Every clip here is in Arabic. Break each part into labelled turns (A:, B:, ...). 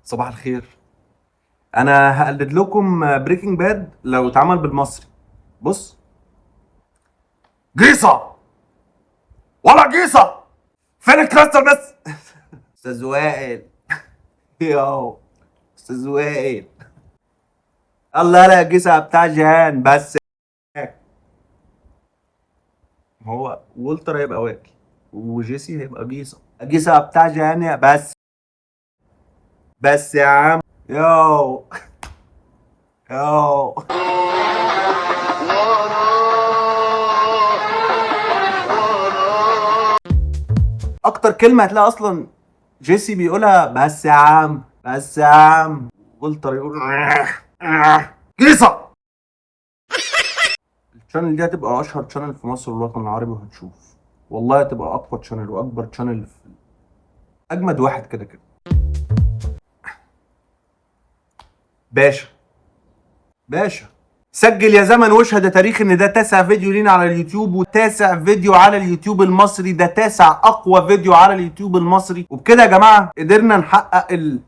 A: صباح الخير. انا هقلد لكم بريكنج باد لو اتعمل بالمصري. بص. جيصه ولا جيصه، فين الكلاستر بس؟ استاذ وائل. ياو استاذ وائل. الله، لا جيصه بتاع جهان بس. هو والتر هيبقى وائل وجيسي هيبقى جيصه. جيصه بتاع جهان يا بس يا عم. ياو ياو. اكتر كلمه هتلاقي اصلا جيسي بيقولها بس يا عم بس يا عم. والتر يقول جيصه. الشانل دي هتبقى اشهر شانل في مصر والوطن العربي، وهتشوف والله هتبقى اقوى شانل واكبر شانل في اجمد واحد كده كده. باشا باشا، سجل يا زمن واشهد يا تاريخ ان ده تاسع فيديو لينا على اليوتيوب، وتاسع فيديو على اليوتيوب المصري، ده تاسع اقوى فيديو على اليوتيوب المصري. وبكده يا جماعه قدرنا نحقق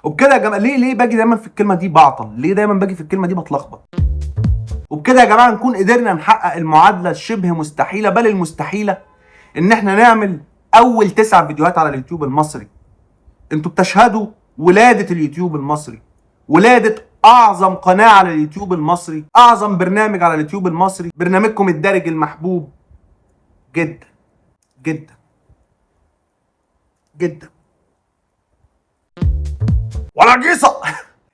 A: وبكده يا جماعه ليه باجي دايما في الكلمه دي بعطل؟ ليه دايما باجي في الكلمه دي بتلخبط؟ وبكده يا جماعه نكون قدرنا نحقق المعادله الشبه مستحيله بل المستحيله، ان احنا نعمل اول 9 فيديوهات على اليوتيوب المصري. انتوا بتشهدوا ولاده اليوتيوب المصري، ولاده اعظم قناه على اليوتيوب المصري، اعظم برنامج على اليوتيوب المصري، برنامجكم الدارج المحبوب جدا جدا جدا. ولا جيصه.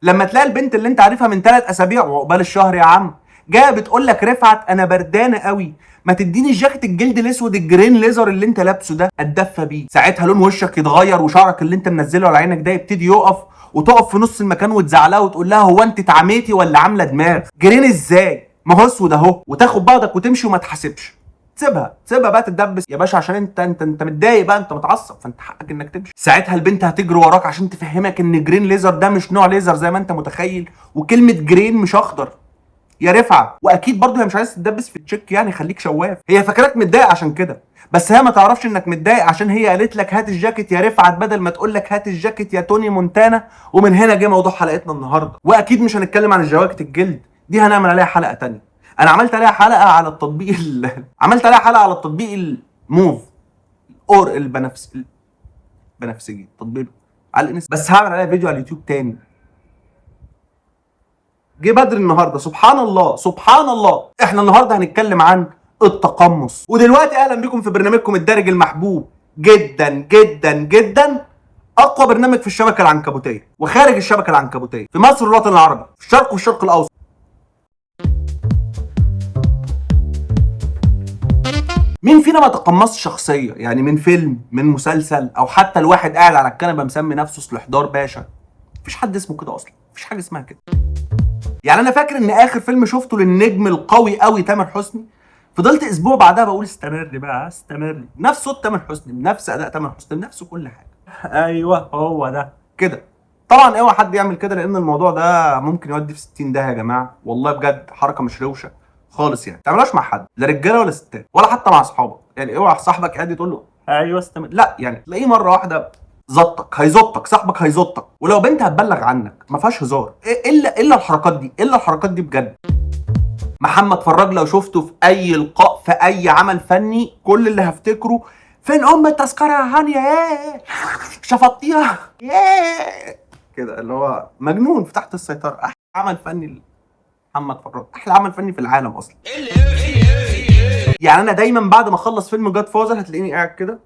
A: لما تلاقي البنت اللي انت عارفها من 3 اسابيع وعقبال الشهر يا عم جايه بتقول لك رفعت انا بردانه قوي، ما تديني الجاكيت الجلد الاسود الجرين ليزر اللي انت لابسه ده اتدفى بيه، ساعتها لون وشك يتغير وشعرك اللي انت منزله على عينك ده يبتدي يقف، وتقف في نص المكان وتزعلها وتقول لها هو انت اتعميتي ولا عامله دماغ؟ جرين ازاي؟ ما هو اسود اهو، وتاخد بعضك وتمشي وما تحاسبش. سيبها بقى تتدبس يا باشا، عشان انت متضايق بقى، انت متعصب، فانت حقك انك تمشي. ساعتها البنت هتجري وراك عشان تفهمك ان جرين ليزر ده مش نوع ليزر زي ما انت متخيل، وكلمه جرين مش اخضر يا رفعه. واكيد برضه هي مش عايز تتدبس في التشيك، يعني خليك شواف، هي فاكراك متضايق عشان كده، بس هي ما تعرفش انك متضايق عشان هي قالت لك هات الجاكيت يا رفعت بدل ما تقول لك هات الجاكيت يا توني مونتانا. ومن هنا جه موضوع حلقتنا النهارده، واكيد مش هنتكلم عن الجواكت الجلد دي، هنعمل عليها حلقه تانية. انا عملت عليها حلقه على التطبيق عملت عليها حلقه على التطبيق الموف اور البنفسجي تطبيق على الانس، بس هعمل عليها فيديو على اليوتيوب تاني. جه بدري النهارده، سبحان الله سبحان الله. احنا النهارده هنتكلم عن التقمص. ودلوقتي اهلا بكم في برنامجكم الدارج المحبوب جدا جدا جدا، اقوى برنامج في الشبكه العنكبوتيه وخارج الشبكه العنكبوتيه في مصر والوطن العربي، في الشرق والشرق الاوسط. مين فينا ما تقمصش شخصيه؟ يعني من فيلم، من مسلسل، او حتى الواحد قاعد على الكنبه مسمي نفسه سلحدار باشا. مفيش حد اسمه كده اصلا، مفيش حاجه اسمها كده. يعني انا فاكر ان اخر فيلم شفته للنجم القوي قوي تامر حسني، فضلت اسبوع بعدها بقول استمر بقى استمر، نفس صوت تامر حسني، بنفس اداء تامر حسني، بنفس كل حاجه. ايوه هو ده كده. طبعا اوعى حد يعمل كده، لان الموضوع ده ممكن يودي في 60 ده يا جماعه، والله بجد حركه مش روشه خالص. يعني ما تعملهاش مع حد، لا رجاله ولا ستات، ولا حتى مع اصحابك. يعني اوعى صاحبك قاعد تقول له ايوه استمر، لا يعني تلاقيه مره واحده زطك، هيزطك صاحبك، هيزطك. ولو بنت هتبلغ عنك ما فيهاش هزار، الا الحركات دي، الا الحركات دي بجد. محمد فراج لو شفته في اي لقاء في اي عمل فني، كل اللي هفتكره فين ام التذكره يا هانيه، ايه شفطيها ايه كده، اللي هو مجنون في تحت السيطره. احلى عمل فني محمد فراج، احلى عمل فني في العالم اصلا. يعني انا دايما بعد ما اخلص فيلم جاد فازر هتلاقيني قاعد كده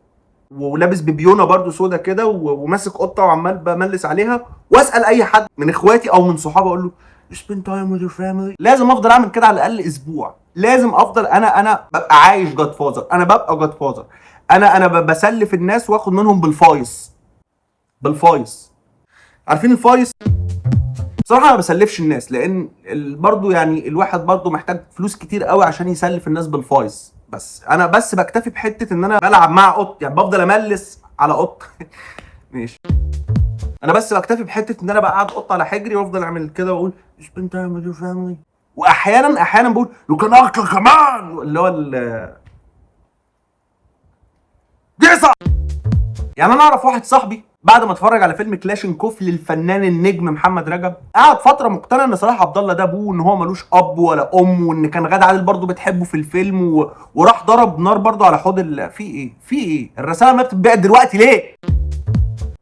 A: ولابس ببيونه برضو سودا كده وماسك قطه وعمال بملس عليها، واسال اي حد من اخواتي او من صحابي اقول له spend time with your family. لازم افضل اعمل كده على الاقل اسبوع، لازم افضل انا ببقى عايش جاد فازر، انا ببقى جاد فازر، انا بسلف الناس واخد منهم بالفايس. عارفين الفايس؟ بصراحه انا ما بسلفش الناس، لان برضو يعني الواحد برضو محتاج فلوس كتير قوي عشان يسلف الناس بالفايس. بس انا بكتفي بحته ان انا بلعب مع قط، يعني بفضل املس على قط ماشي. انا بس بكتفي بحته ان انا بقعد قط على حجري وافضل اعمل كده واقول spend time with your family. واحيانا بقول لو كان اكتر كمان، اللي هو دي صح. يعني انا اعرف واحد صاحبي بعد ما اتفرج على فيلم كلاشينكوف للفنان النجم محمد رجب، قعد فتره مقتنع ان صلاح عبد الله ده ابوه، وان هو ملوش اب ولا ام، وان كان غادة عادل برضه بتحبه في الفيلم وراح ضرب نار برضه على حوض في ايه الرسائل ما بتتباع دلوقتي ليه؟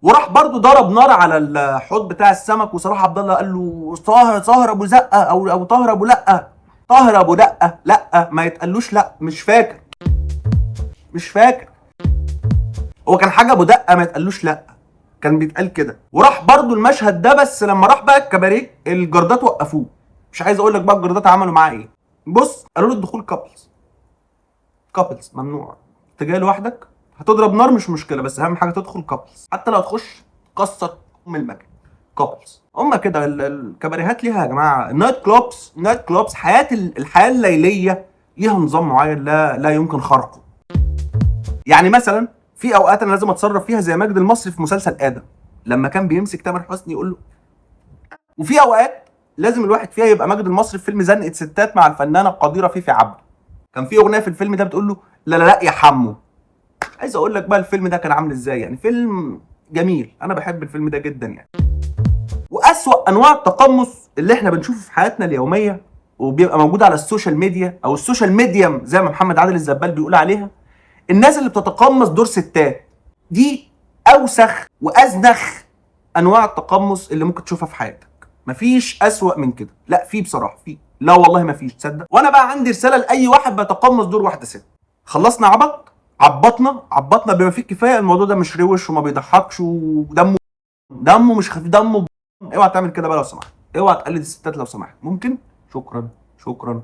A: وراح برضه ضرب نار على الحوض بتاع السمك، وصلاح عبد الله قال له طاهر ابو زقه او طاهر ابو لا، طاهر ابو دقه لا ما يتقالوش لا، مش فاكر هو كان حاجه ابو دقه ما يتقالوش لا، كان بيتقال كده. وراح برضو المشهد ده، بس لما راح بقى الكباريه الجردات وقفوه. مش عايز اقول لك بقى الجردات عملوا معاه ايه. بص قالوا له الدخول كابلز ممنوع، انت جاي لوحدك هتضرب نار مش مشكله، بس اهم حاجه تدخل كابلز، حتى لو تخش كسر ام المكان كابلز. هما كده الكباريهات ليها يا جماعه، النايت كلوبس الحياه الليليه ليها نظام معين لا يمكن خرقه. يعني مثلا في اوقات انا لازم اتصرف فيها زي ماجد المصري في مسلسل ادم لما كان بيمسك تامر حسني يقول له، وفي اوقات لازم الواحد فيها يبقى ماجد المصري في فيلم زنقه ستات مع الفنانه القديره فيفي عبده. كان في اغنيه في الفيلم ده بتقول له لا يا حمو. عايز اقول لك بقى الفيلم ده كان عامل ازاي، يعني فيلم جميل، انا بحب الفيلم ده جدا يعني. واسوأ انواع التقمص اللي احنا بنشوفه في حياتنا اليوميه وبيبقى موجود على السوشيال ميديا او السوشيال ميديم زي ما محمد عادل الزبال بيقول عليها، الناس اللي بتتقمص دور ستات. دي اوسخ وازنخ انواع التقمص اللي ممكن تشوفها في حياتك. مفيش اسوأ من كده، لا في بصراحه، لا والله مفيش، تصدق. وانا بقى عندي رساله لاي واحد بيتقمص دور واحده ست. خلصنا عبطنا بما فيه الكفايه. الموضوع ده مش روش وما بيضحكش ودمه مش خفيف، دمه اوعى تعمل كده بقى لو سمحت، اوعى تقلد الستات لو سمحت، ممكن. شكرا.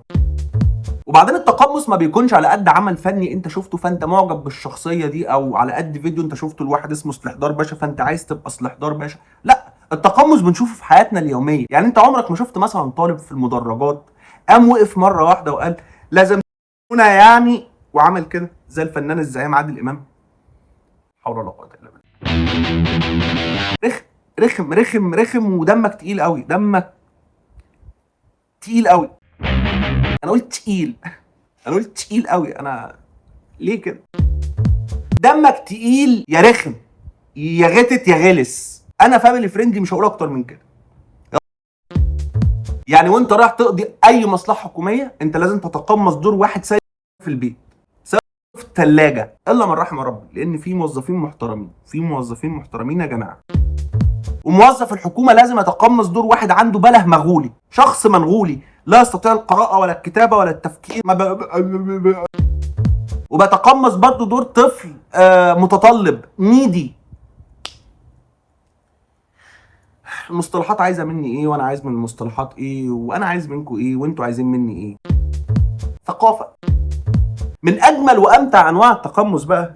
A: وبعدين التقمص ما بيكونش على قد عمل فني انت شفته فانت معجب بالشخصيه دي، او على قد فيديو انت شفته لواحد اسمه سلحدار باشا فانت عايز تبقى سلحدار باشا. لا، التقمص بنشوفه في حياتنا اليوميه. يعني انت عمرك ما شفت مثلا طالب في المدرجات قام وقف مره واحده وقال لازم هنا يعني، وعمل كده زي الفنان الزعيم عادل امام؟ حول ولا قوه الا بالله. رخم ودمك تقيل قوي، انا قلت تقيل قوي. انا ليه كده؟ دمك تقيل يا رخم يا غتت يا غلس. انا فاميلي فريندلي مش هقول اكتر من كده. يعني وانت رايح تقضي اي مصلحه حكوميه انت لازم تتقمص دور واحد سايق في البيت، سايق في الثلاجه، الا من رحم ربي، لان في موظفين محترمين يا جماعه. وموظف الحكومه لازم يتقمص دور واحد عنده بله مغولي، شخص منغولي لا يستطيع القراءه ولا الكتابه ولا التفكير، وبتقمص برضو دور طفل متطلب نيدي. المصطلحات عايزه مني ايه، وانا عايز من المصطلحات ايه، وانا عايز منكم ايه، وانتوا عايزين مني ايه. ثقافه. من اجمل وامتع انواع التقمص بقى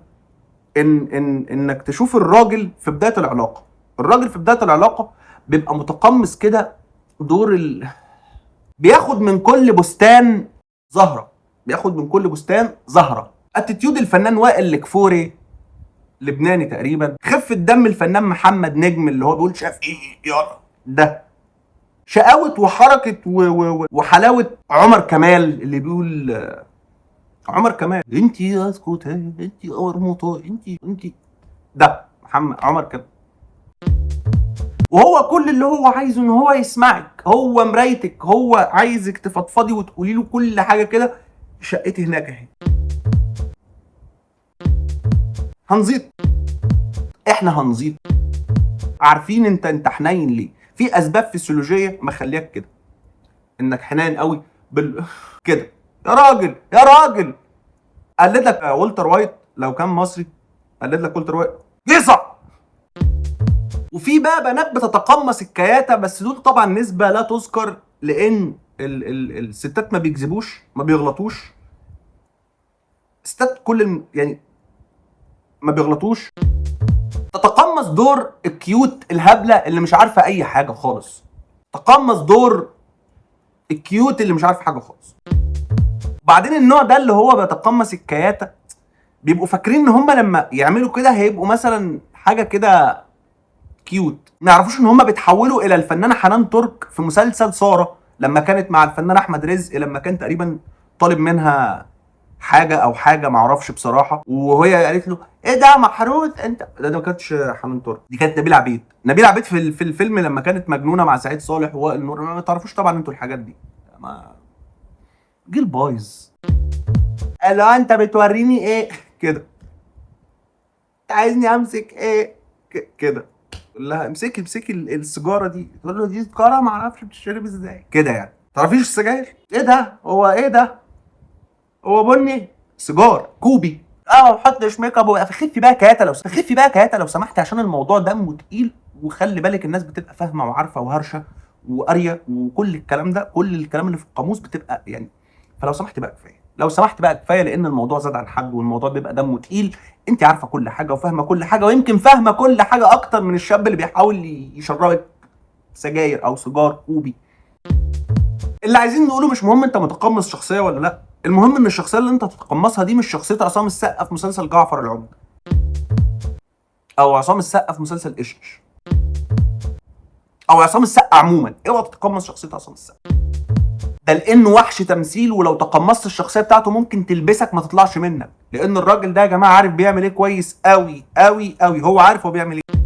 A: انك تشوف الراجل في بدايه العلاقه. الراجل في بدايه العلاقه بيبقى متقمص كده دور بياخد من كل بستان زهره. اتيتيود الفنان وائل الكفوري، لبناني تقريبا. خفة دم الفنان محمد نجم اللي هو بيقول شاف ايه يلا ده. شقاوة وحركة وحلاوة عمر كمال اللي بيقول عمر كمال انت يا اسكوتة انت قرموطة انت ده محمد عمر كمال. وهو كل اللي هو عايزه ان هو يسمعك، هو مرايتك، هو عايزك تفضفضي وتقولي له كل حاجة كده. شقتي هناك اهي. احنا هنزيد. عارفين انت حنين ليه؟ في اسباب فسيولوجيه مخليك كده، انك حنين قوي كده. يا راجل قلد لك والتر وايت لو كان مصري، قلد لك والتر وايت جيصه. وفي بقى بنات بتتقمص الكياته، بس دول طبعا نسبه لا تذكر، لان الستات ما بيكذبوش ما بيغلطوش. الستات يعني ما بيغلطوش. تتقمص دور الكيوت الهبله اللي مش عارفه اي حاجه خالص. تقمص دور الكيوت اللي مش عارف حاجه خالص. وبعدين النوع ده اللي هو بيتقمص الكياته بيبقوا فاكرين ان هم لما يعملوا كده هيبقوا مثلا حاجه كده كيوت. ما يعرفوش ان هم بيتحولوا الى الفنانه حنان ترك في مسلسل ساره لما كانت مع الفنان احمد رزق، لما كان تقريبا طالب منها حاجه او حاجه معرفش بصراحه، وهي قالت له ايه ده محروس انت؟ ده ما كانتش حنان ترك، دي كانت نبيله عبيد. نبيله عبيد في الفيلم لما كانت مجنونه مع سعيد صالح ووائل نور. ما تعرفوش طبعا انتوا الحاجات دي، ما جيل بايظ. قال له انت بتوريني ايه كده؟ عايزني امسك ايه كده؟ تقول لها امسكي السيجاره دي، تقول له دي سيجاره ما اعرفش بتشرب ازاي كده يعني. تعرفيش السجاير ايه ده؟ هو ايه ده؟ هو بني سيجار كوبي. اه ما حطش ميك اب. خفي بقى كاتا لو خفي بقى كاتا لو سمحتي، عشان الموضوع دمه تقيل. وخلي بالك الناس بتبقى فاهمه وعارفه وهرشه وقاريه وكل الكلام ده، كل الكلام اللي في القاموس بتبقى يعني. فلو سمحت بقى كفايه، لو سمحت بقى كفايه، لان الموضوع زاد عن حد والموضوع بيبقى دمه تقيل. انت عارفه كل حاجه وفاهمه كل حاجه، ويمكن فاهمه كل حاجه اكتر من الشاب اللي بيحاول يشربك سجاير او سيجار كوبي. اللي عايزين نقوله مش مهم انت متقمص شخصيه ولا لا، المهم ان الشخصيه اللي انت تتقمصها دي مش شخصيه عصام السقا في مسلسل جعفر العمدة، او عصام السقا في مسلسل ايش ايش، او عصام السقا عموما. اوعى تتقمص شخصيه عصام السقا ده، لانه وحش تمثيل. ولو تقمصت الشخصيه بتاعته ممكن تلبسك ما تطلعش منك، لان الراجل ده يا جماعه عارف بيعمل ايه كويس قوي قوي قوي. هو عارف هو بيعمل ايه.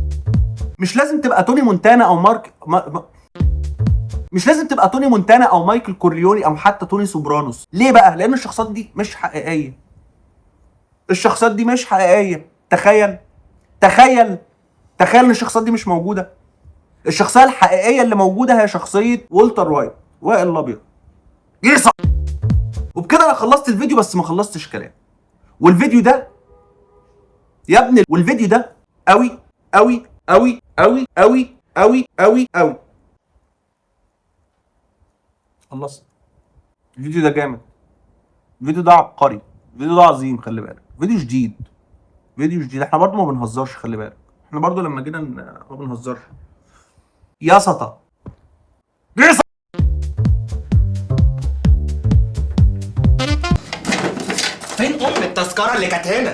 A: مش لازم تبقى توني مونتانا او مش لازم تبقى توني مونتانا او مايكل كورليوني او حتى توني سوبرانوس. ليه بقى؟ لان الشخصيات دي مش حقيقيه. الشخصيات دي مش حقيقيه. تخيل ان الشخصيات دي مش موجوده. الشخصيه الحقيقيه اللي موجوده هي شخصيه والتر وايت، وائل الابيض. يصح. وبكده انا خلصت الفيديو، بس ما خلصتش كلام. والفيديو ده يا ابني، والفيديو ده قوي قوي قوي قوي قوي قوي قوي قوي. خلصت. الفيديو ده جامد، الفيديو ده عبقري، الفيديو ده عظيم. خلي بالك فيديو جديد، فيديو جديد. احنا برضو ما بنهزرش، خلي بالك احنا برضو لما جينا ما بنهزرش. يا سطا
B: فين ام التذكره اللي كانت هنا؟